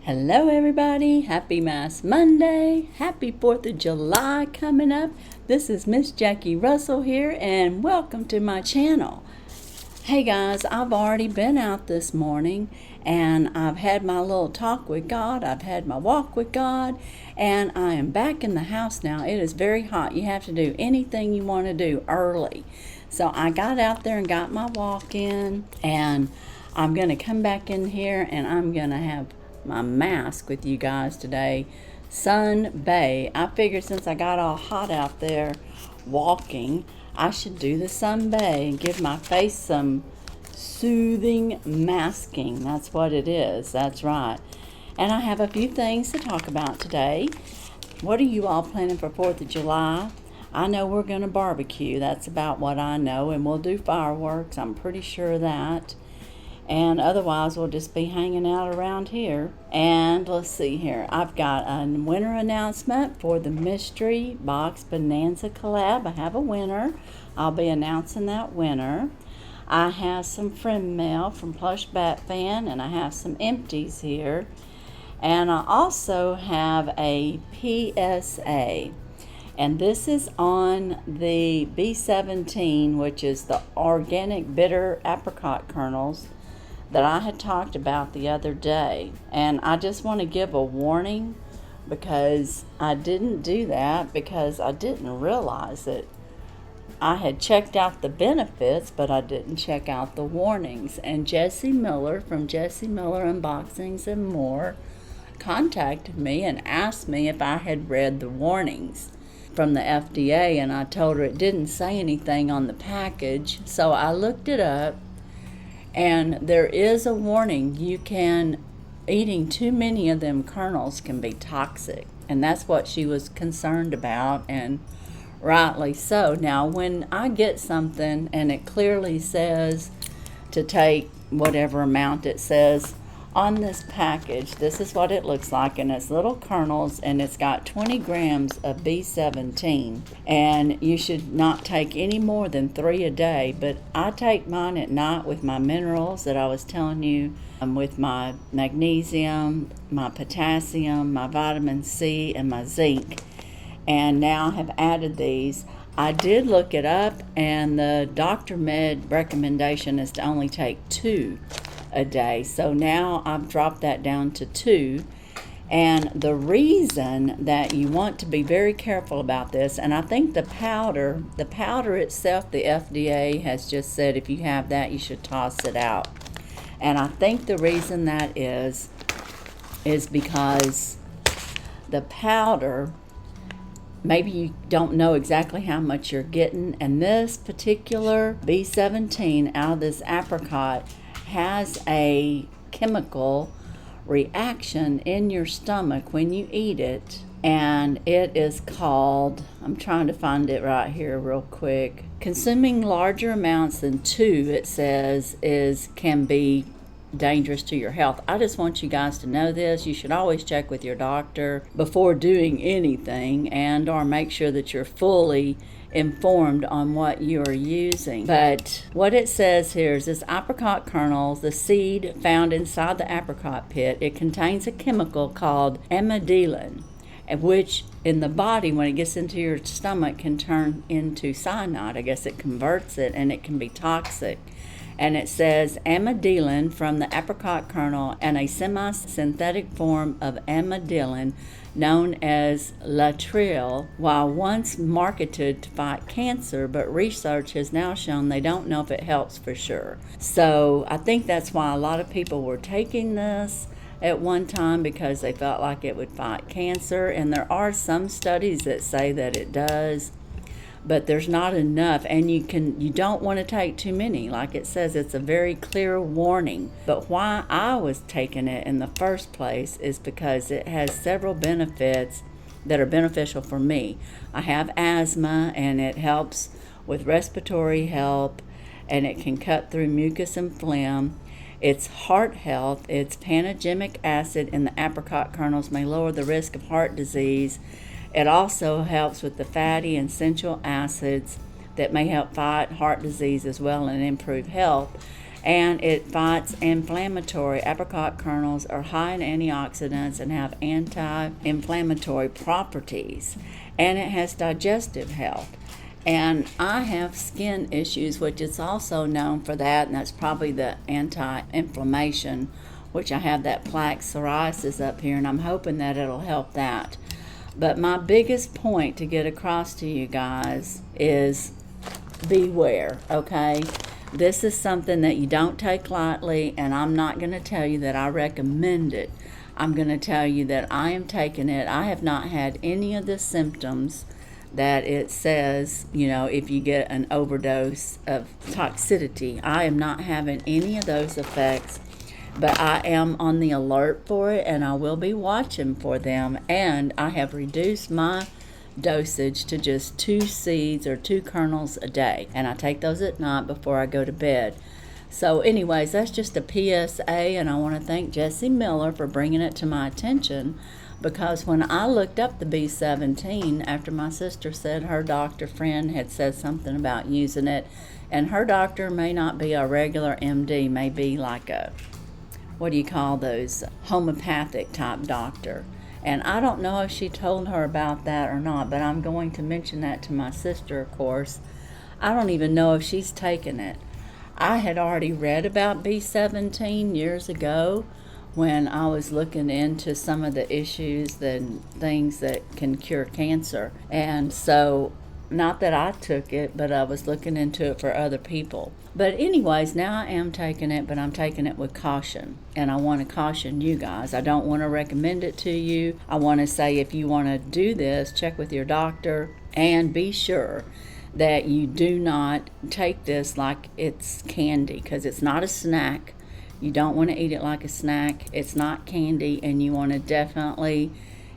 Hello everybody, happy Mass Monday, happy 4th of July coming up. This is Miss Jackie Russell here and welcome to my channel. Hey guys, I've already been out this morning and I've had my little talk with God, I've had my walk with God, and I am back in the house now. It is very hot. You have to do anything you want to do early. So I got out there and got my walk in, and I'm going to come back in here and I'm going to have my mask with you guys today. SUN BAE. I figured since I got all hot out there walking, I should do the SUN BAE and give my face some soothing masking. That's what it is. That's right. And I have a few things to talk about today. What are you all planning for 4th of July? I know we're going to barbecue. That's about what I know. And we'll do fireworks. I'm pretty sure of that. And otherwise we'll just be hanging out around here. And let's see here, I've got a winner announcement for the mystery box Bonanza collab. I have a winner. I'll be announcing that winner. I have some friend mail from Plush Bat Fan, and I have some empties here, and I also have a PSA, and this is on the B17, which is the organic bitter apricot kernels that I had talked about the other day. And I just want to give a warning because I didn't do that because I didn't realize it. I had checked out the benefits, but I didn't check out the warnings. And Jessie Miller from Jessie Miller Unboxings and More contacted me and asked me if I had read the warnings from the FDA, and I told her it didn't say anything on the package. So I looked it up, and there is a warning. Eating too many of them kernels can be toxic. And that's what she was concerned about, and rightly so. Now, when I get something and it clearly says to take whatever amount it says on this package, this is what it looks like, and it's little kernels, and it's got 20 grams of B17, and you should not take any more than 3 a day. But I take mine at night with my minerals that I was telling you, with my magnesium, my potassium, my vitamin C, and my zinc. And now I have added these. I did look it up, and the Dr. Med recommendation is to only take 2 a day. So now I've dropped that down to 2. And the reason that you want to be very careful about this, and I think the powder itself, the FDA has just said if you have that, you should toss it out. And I think the reason that is because the powder, maybe you don't know exactly how much you're getting, and this particular B17 out of this apricot has a chemical reaction in your stomach when you eat it, and it is called, I'm trying to find it right here real quick, consuming larger amounts than 2, it says, can be dangerous to your health. I just want you guys to know this. You should always check with your doctor before doing anything, and or make sure that you're fully informed on what you are using. But what it says here is this apricot kernels, the seed found inside the apricot pit, it contains a chemical called amidalin, which in the body, when it gets into your stomach, can turn into cyanide. I guess it converts it, and it can be toxic. And it says amidalin from the apricot kernel and a semi-synthetic form of amidalin known as latril, while once marketed to fight cancer, but research has now shown they don't know if it helps for sure. So I think that's why a lot of people were taking this at one time, because they felt like it would fight cancer. And there are some studies that say that it does, but there's not enough, and you don't want to take too many. Like it says, it's a very clear warning. But why I was taking it in the first place is because it has several benefits that are beneficial for me. I have asthma, and it helps with respiratory help, and it can cut through mucus and phlegm. It's heart health. Its panogenic acid in the apricot kernels may lower the risk of heart disease. It also helps with the fatty and essential acids that may help fight heart disease as well and improve health. and it fights inflammatory. Apricot kernels are high in antioxidants and have anti-inflammatory properties, and it has digestive health. And I have skin issues, which is also known for that, and that's probably the anti-inflammation, which I have that plaque psoriasis up here, and I'm hoping that it'll help that. But my biggest point to get across to you guys is beware, okay? This is something that you don't take lightly, and I'm not going to tell you that I recommend it. I'm going to tell you that I am taking it. I have not had any of the symptoms that it says, if you get an overdose of toxicity. I am not having any of those effects, but I am on the alert for it, and I will be watching for them. And I have reduced my dosage to just 2 seeds or 2 kernels a day, and I take those at night before I go to bed. So anyways, that's just a PSA, and I want to thank Jessie Miller for bringing it to my attention, because when I looked up the B17 after my sister said her doctor friend had said something about using it, and her doctor may not be a regular MD, may be like a, what do you call those, homeopathic type doctor. And I don't know if she told her about that or not, but I'm going to mention that to my sister, of course. I don't even know if she's taken it. I had already read about B17 years ago when I was looking into some of the issues and things that can cure cancer. And so, not that I took it, but I was looking into it for other people. But anyways, now I am taking it, but I'm taking it with caution. And I want to caution you guys. I don't want to recommend it to you. I want to say if you want to do this, check with your doctor and be sure that you do not take this like it's candy, because it's not a snack. You don't want to eat it like a snack. It's not candy, and you want to definitely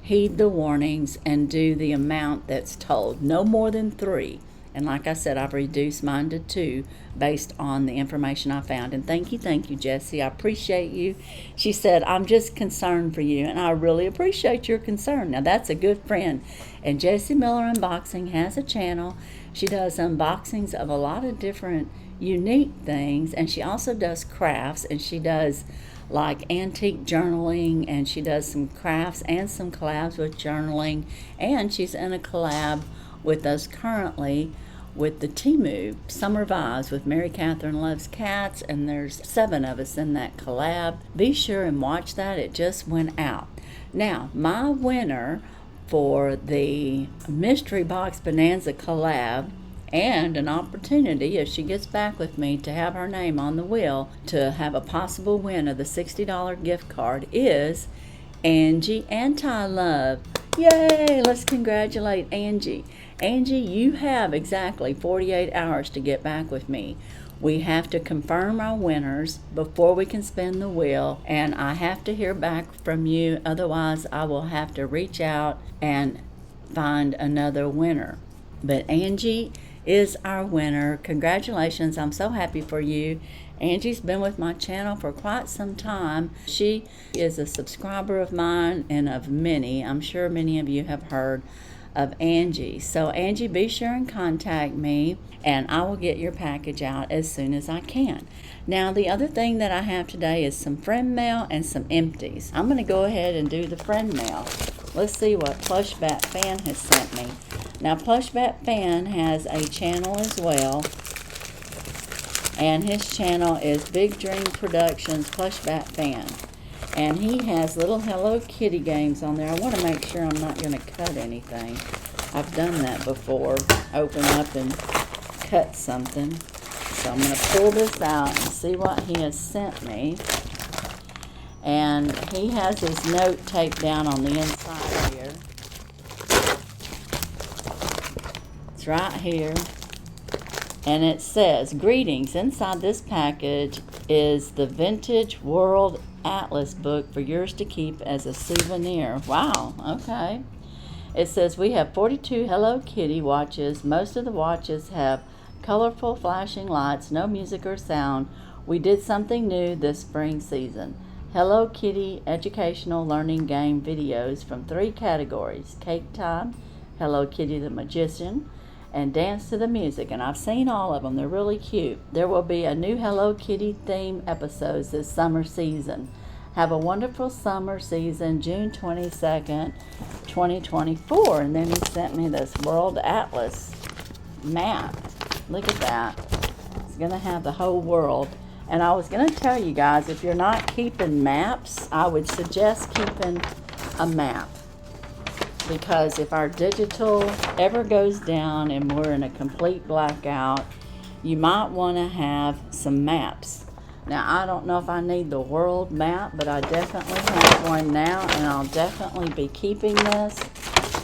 heed the warnings and do the amount that's told. No more than 3. And like I said, I've reduced mine to 2 based on the information I found. And thank you, Jessie. I appreciate you. She said, I'm just concerned for you, and I really appreciate your concern. Now, that's a good friend. And Jessie Miller Unboxing has a channel. She does unboxings of a lot of different unique things, and she also does crafts, and she does like antique journaling, and she does some crafts and some collabs with journaling, and she's in a collab with us currently with the TEMU Summer Vibes with Mary Catherine Loves Cats, and there's 7 of us in that collab. Be sure and watch that. It just went out. Now, my winner for the Mystery Box Bonanza collab, and an opportunity, if she gets back with me, to have her name on the wheel to have a possible win of the $60 gift card, is Angie Anti-Love. Yay! Let's congratulate Angie. Angie, you have exactly 48 hours to get back with me. We have to confirm our winners before we can spin the wheel, and I have to hear back from you. Otherwise, I will have to reach out and find another winner. But Angie is our winner. Congratulations. I'm so happy for you. Angie's been with my channel for quite some time. She is a subscriber of mine and of many. I'm sure many of you have heard of Angie. So Angie, be sure and contact me, and I will get your package out as soon as I can. Now, the other thing that I have today is some friend mail and some empties. I'm going to go ahead and do the friend mail. Let's see what Plush Bat Fan has sent me. Now, Plush Bat Fan has a channel as well, and his channel is Big Dream Productions Plush Bat Fan. And he has little Hello Kitty games on there. I want to make sure I'm not going to cut anything. I've done that before. Open up and cut something. So I'm going to pull this out and see what he has sent me. And he has his note taped down on the inside here. It's right here. And it says, greetings. Inside this package is the Vintage World Atlas book for yours to keep as a souvenir. Wow, okay. It says, we have 42 Hello Kitty watches. Most of the watches have colorful flashing lights, no music or sound. We did something new this spring season. Hello Kitty educational learning game videos from 3 categories: Cake Time, Hello Kitty the Magician, and dance to the music. And I've seen all of them. They're really cute. There will be a new Hello Kitty theme episodes this summer season. Have a wonderful summer season, June 22nd, 2024. And then he sent me this World Atlas map. Look at that. It's going to have the whole world. And I was going to tell you guys, if you're not keeping maps, I would suggest keeping a map. Because if our digital ever goes down and we're in a complete blackout, you might want to have some maps. Now, I don't know if I need the world map, but I definitely have one now, and I'll definitely be keeping this.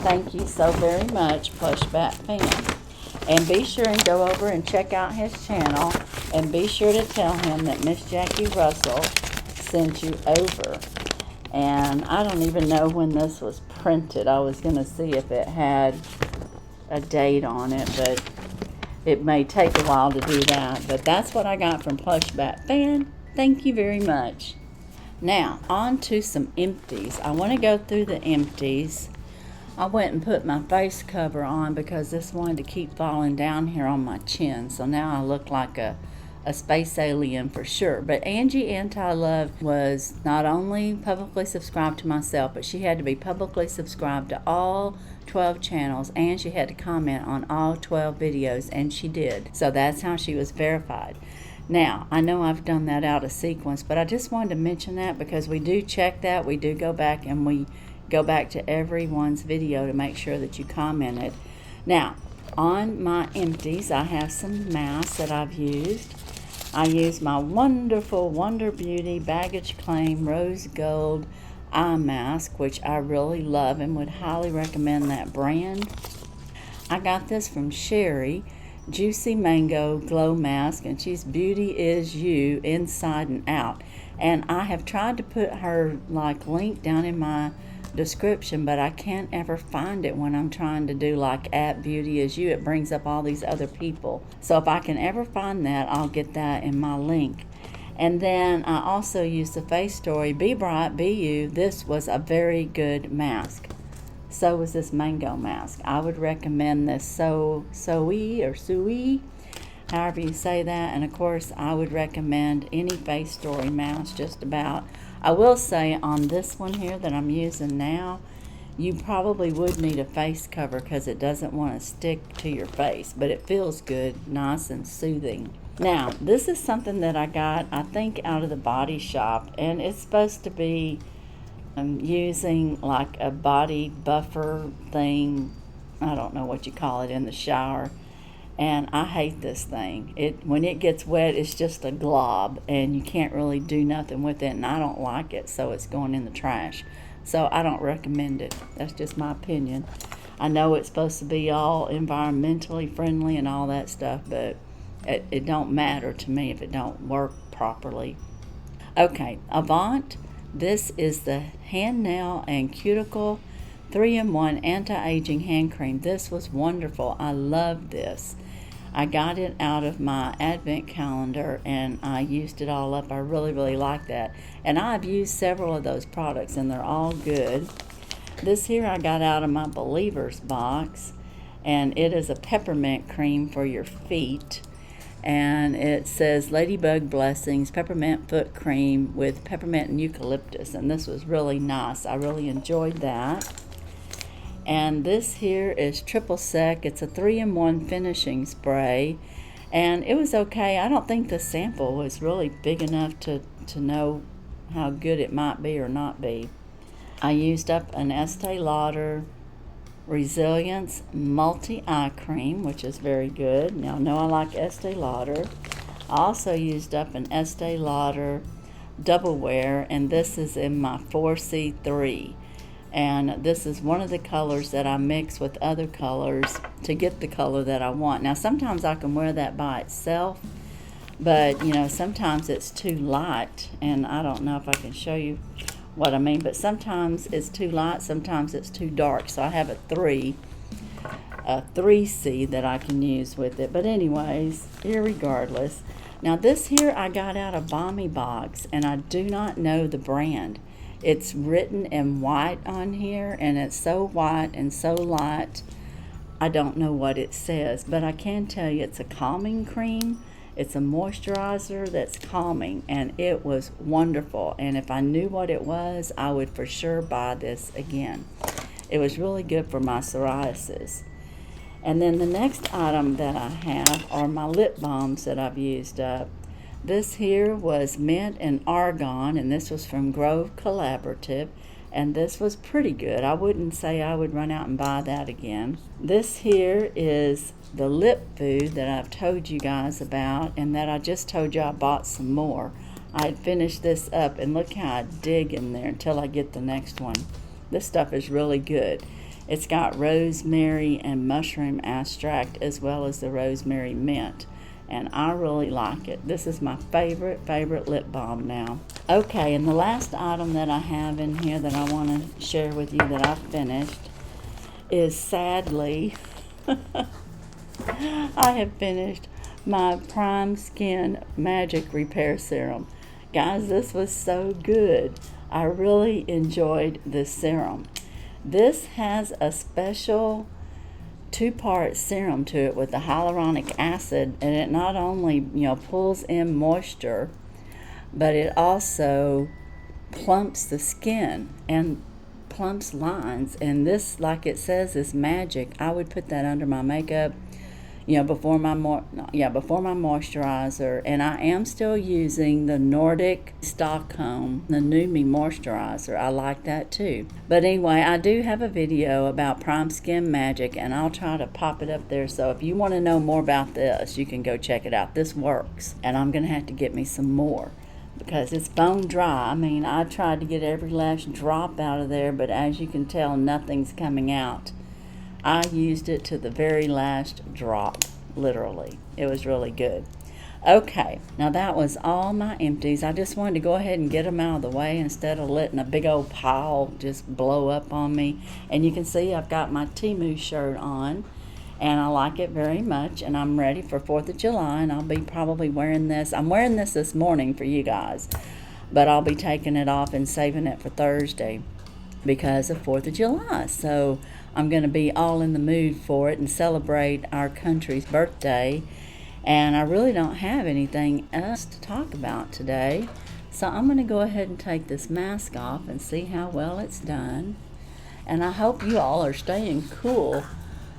Thank you so very much, Plush Bat Fan. And be sure and go over and check out his channel, and be sure to tell him that Miss Jackie Russell sent you over. And I don't even know when this was printed. I was going to see if it had a date on it, but it may take a while to do that. But that's what I got from Plush Bat Fan. Thank you very much. Now, on to some empties. I want to go through the empties. I went and put my face cover on because this wanted to keep falling down here on my chin. So now I look like a space alien for sure. But Angie Anti-Love was not only publicly subscribed to myself, but she had to be publicly subscribed to all 12 channels, and she had to comment on all 12 videos, and she did. So that's how she was verified. Now, I know I've done that out of sequence, but I just wanted to mention that because we do check that. We do go back and we go back to everyone's video to make sure that you commented. Now, on my empties, I have some masks that I've used. I use my wonderful Wonder Beauty Baggage Claim Rose Gold Eye Mask, which I really love and would highly recommend that brand. I got this from Sherry, Juicy Mango Glow Mask, and she's Beauty Is You inside and out. And I have tried to put her link down in my description, but I can't ever find it when I'm trying to do at Beauty Is You. It brings up all these other people. So if I can ever find that, I'll get that in my link. And then I also used the FACETORY Be Bright Be You. This was a very good mask. So was this mango mask. I would recommend this Sui, however you say that. And of course, I would recommend any FACETORY mask just about. I will say on this one here that I'm using now, you probably would need a face cover because it doesn't want to stick to your face, but it feels good, nice and soothing. Now, this is something that I got, I think, out of the Body Shop, and it's supposed to be using a body buffer thing. I don't know what you call it in the shower. And I hate this thing. When it gets wet, it's just a glob, and you can't really do nothing with it, and I don't like it, so it's going in the trash. So I don't recommend it. That's just my opinion. I know it's supposed to be all environmentally friendly and all that stuff, but it don't matter to me if it don't work properly. Okay, Avant. This is the Hand, Nail, and Cuticle 3-in-1 Anti-Aging Hand Cream. This was wonderful. I love this. I got it out of my advent calendar and I used it all up. I really, really like that. And I've used several of those products and they're all good. This here I got out of my Believers box, and it is a peppermint cream for your feet. And it says Ladybug Blessings Peppermint Foot Cream with peppermint and eucalyptus. And this was really nice. I really enjoyed that. And this here is Triple Sec. It's a 3-in-1 finishing spray, and it was okay. I don't think the sample was really big enough to know how good it might be or not be. I used up an Estee Lauder Resilience Multi-Eye Cream, which is very good. Now, I know I like Estee Lauder. I also used up an Estee Lauder Double Wear, and this is in my 4C3. And this is one of the colors that I mix with other colors to get the color that I want. Now, sometimes I can wear that by itself, but, sometimes it's too light. And I don't know if I can show you what I mean, but sometimes it's too light, sometimes it's too dark. So I have a 3C that I can use with it. But anyways, irregardless. Now, this here I got out of Balmy Box, and I do not know the brand. It's written in white on here, and it's so white and so light. I don't know what it says, but I can tell you it's a calming cream. It's a moisturizer that's calming, and it was wonderful. And if I knew what it was, I would for sure buy this again. It was really good for my psoriasis. And then the next item that I have are my lip balms that I've used up. This here was mint and argan, and this was from Grove Collaborative, and this was pretty good. I wouldn't say I would run out and buy that again. This here is the lip food that I've told you guys about, and that I just told you I bought some more. I had finished this up, and look how I dig in there until I get the next one. This stuff is really good. It's got rosemary and mushroom extract as well as the rosemary mint, and I really like it. This is my favorite lip balm now. Okay, and the last item that I have in here that I want to share with you that I've finished is, sadly, I have finished my Prime Skin Magic Repair Serum. Guys, this was so good. I really enjoyed this serum. This has a special 2-part serum to it with the hyaluronic acid, and it not only, pulls in moisture, but it also plumps the skin and plumps lines. And this, like it says, is magic. I would put that under my makeup, before my moisturizer. And I am still using the Nordic Stockholm, the Numi moisturizer. I like that too. But anyway, I do have a video about Prime Skin Magic, and I'll try to pop it up there. So if you want to know more about this, you can go check it out. This works, and I'm going to have to get me some more because it's bone dry. I mean, I tried to get every last drop out of there, but as you can tell, nothing's coming out. I used it to the very last drop, literally. It was really good. Okay, now that was all my empties. I just wanted to go ahead and get them out of the way instead of letting a big old pile just blow up on me. And you can see I've got my TEMU shirt on, and I like it very much, and I'm ready for 4th of July, and I'll be probably wearing this. I'm wearing this morning for you guys, but I'll be taking it off and saving it for Thursday because of 4th of July. So I'm going to be all in the mood for it and celebrate our country's birthday. And I really don't have anything else to talk about today. So I'm going to go ahead and take this mask off and see how well it's done. And I hope you all are staying cool.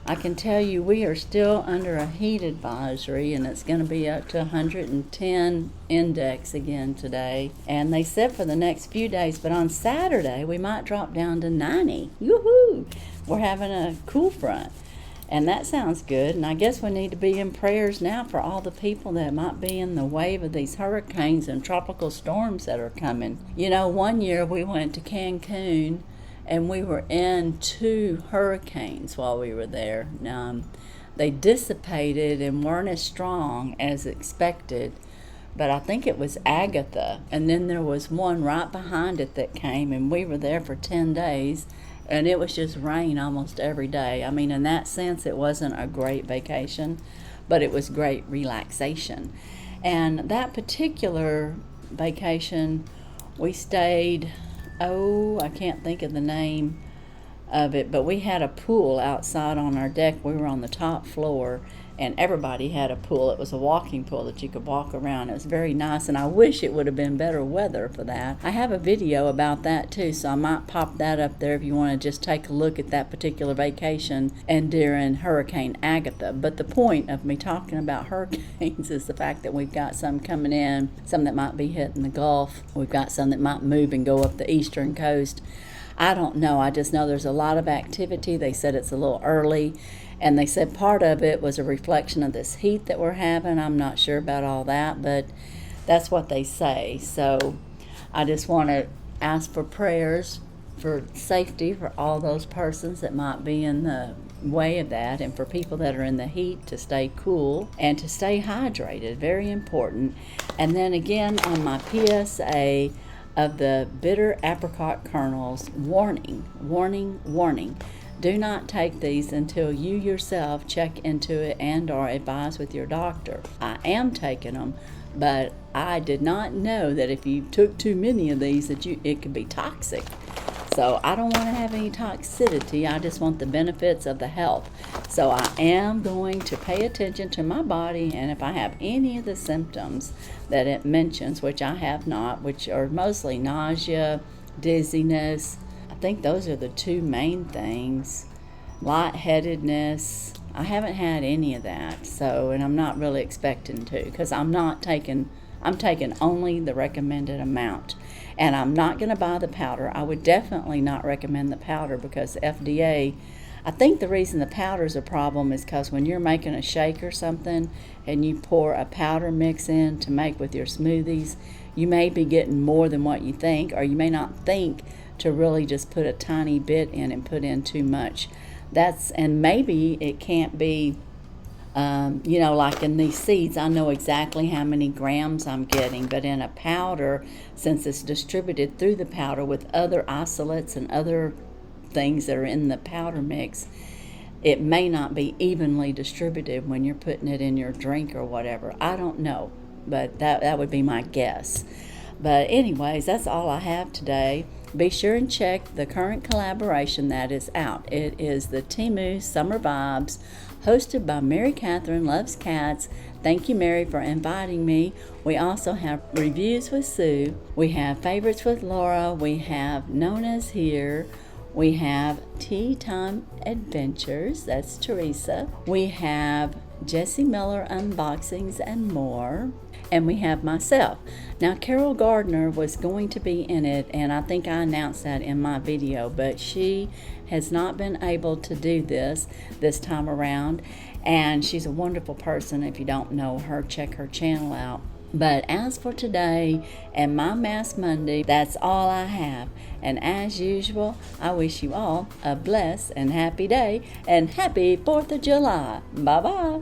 I can tell you we are still under a heat advisory, and it's going to be up to 110 index again today. And they said for the next few days, but on Saturday we might drop down to 90. Yoo-hoo! We're having a cool front. And that sounds good. And I guess we need to be in prayers now for all the people that might be in the wave of these hurricanes and tropical storms that are coming. One year we went to Cancun, and we were in 2 hurricanes while we were there. They dissipated and weren't as strong as expected, but I think it was Agatha. And then there was one right behind it that came, and we were there for 10 days, and it was just rain almost every day. I mean, in that sense, it wasn't a great vacation, but it was great relaxation. And that particular vacation, we stayed, I can't think of the name of it, but we had a pool outside on our deck. We were on the top floor, and everybody had a pool. It was a walking pool that you could walk around. It was very nice, and I wish it would have been better weather for that. I have a video about that too, so I might pop that up there if you want to just take a look at that particular vacation and during Hurricane Agatha. But the point of me talking about hurricanes is the fact that we've got some coming in, some that might be hitting the Gulf. We've got some that might move and go up the eastern coast. I don't know. I just know there's a lot of activity. They said it's a little early, and they said part of it was a reflection of this heat that we're having. I'm not sure about all that, but that's what they say. So I just want to ask for prayers for safety for all those persons that might be in the way of that, and for people that are in the heat to stay cool and to stay hydrated. Very important. And then again on my PSA of the bitter apricot kernels, warning, warning, warning. Do not take these until you yourself check into it and or advise with your doctor. I am taking them, but I did not know that if you took too many of these that it could be toxic. So I don't want to have any toxicity. I just want the benefits of the health. So I am going to pay attention to my body, and if I have any of the symptoms that it mentions, which I have not, which are mostly nausea, dizziness, I think those are the two main things. Lightheadedness, I haven't had any of that, so, and I'm not really expecting to, because I'm taking only the recommended amount. And I'm not going to buy the powder. I would definitely not recommend the powder because FDA, I think the reason the powder is a problem is because when you're making a shake or something and you pour a powder mix in to make with your smoothies, you may be getting more than what you think, or you may not think to really just put a tiny bit in and put in too much. And maybe it can't be, like in these seeds, I know exactly how many grams I'm getting, but in a powder, since it's distributed through the powder with other isolates and other things that are in the powder mix, it may not be evenly distributed when you're putting it in your drink or whatever. I don't know, but that would be my guess. But anyways, that's all I have today. Be sure and check the current collaboration that is out. It is the TEMU Summer Vibes, hosted by Mary Catherine Loves Cats. Thank you, Mary, for inviting me. We also have reviews with Sue. We have favorites with Laura. We have Nona's here. We have Tea Time Adventures. That's Teresa. We have Jessie Miller unboxings and more. And we have myself. Now, Carol Gardner was going to be in it, and I think I announced that in my video, but she has not been able to do this time around, and she's a wonderful person. If you don't know her, check her channel out. But as for today and my Mask Monday, that's all I have. And as usual, I wish you all a blessed and happy day, and happy 4th of July. Bye-bye.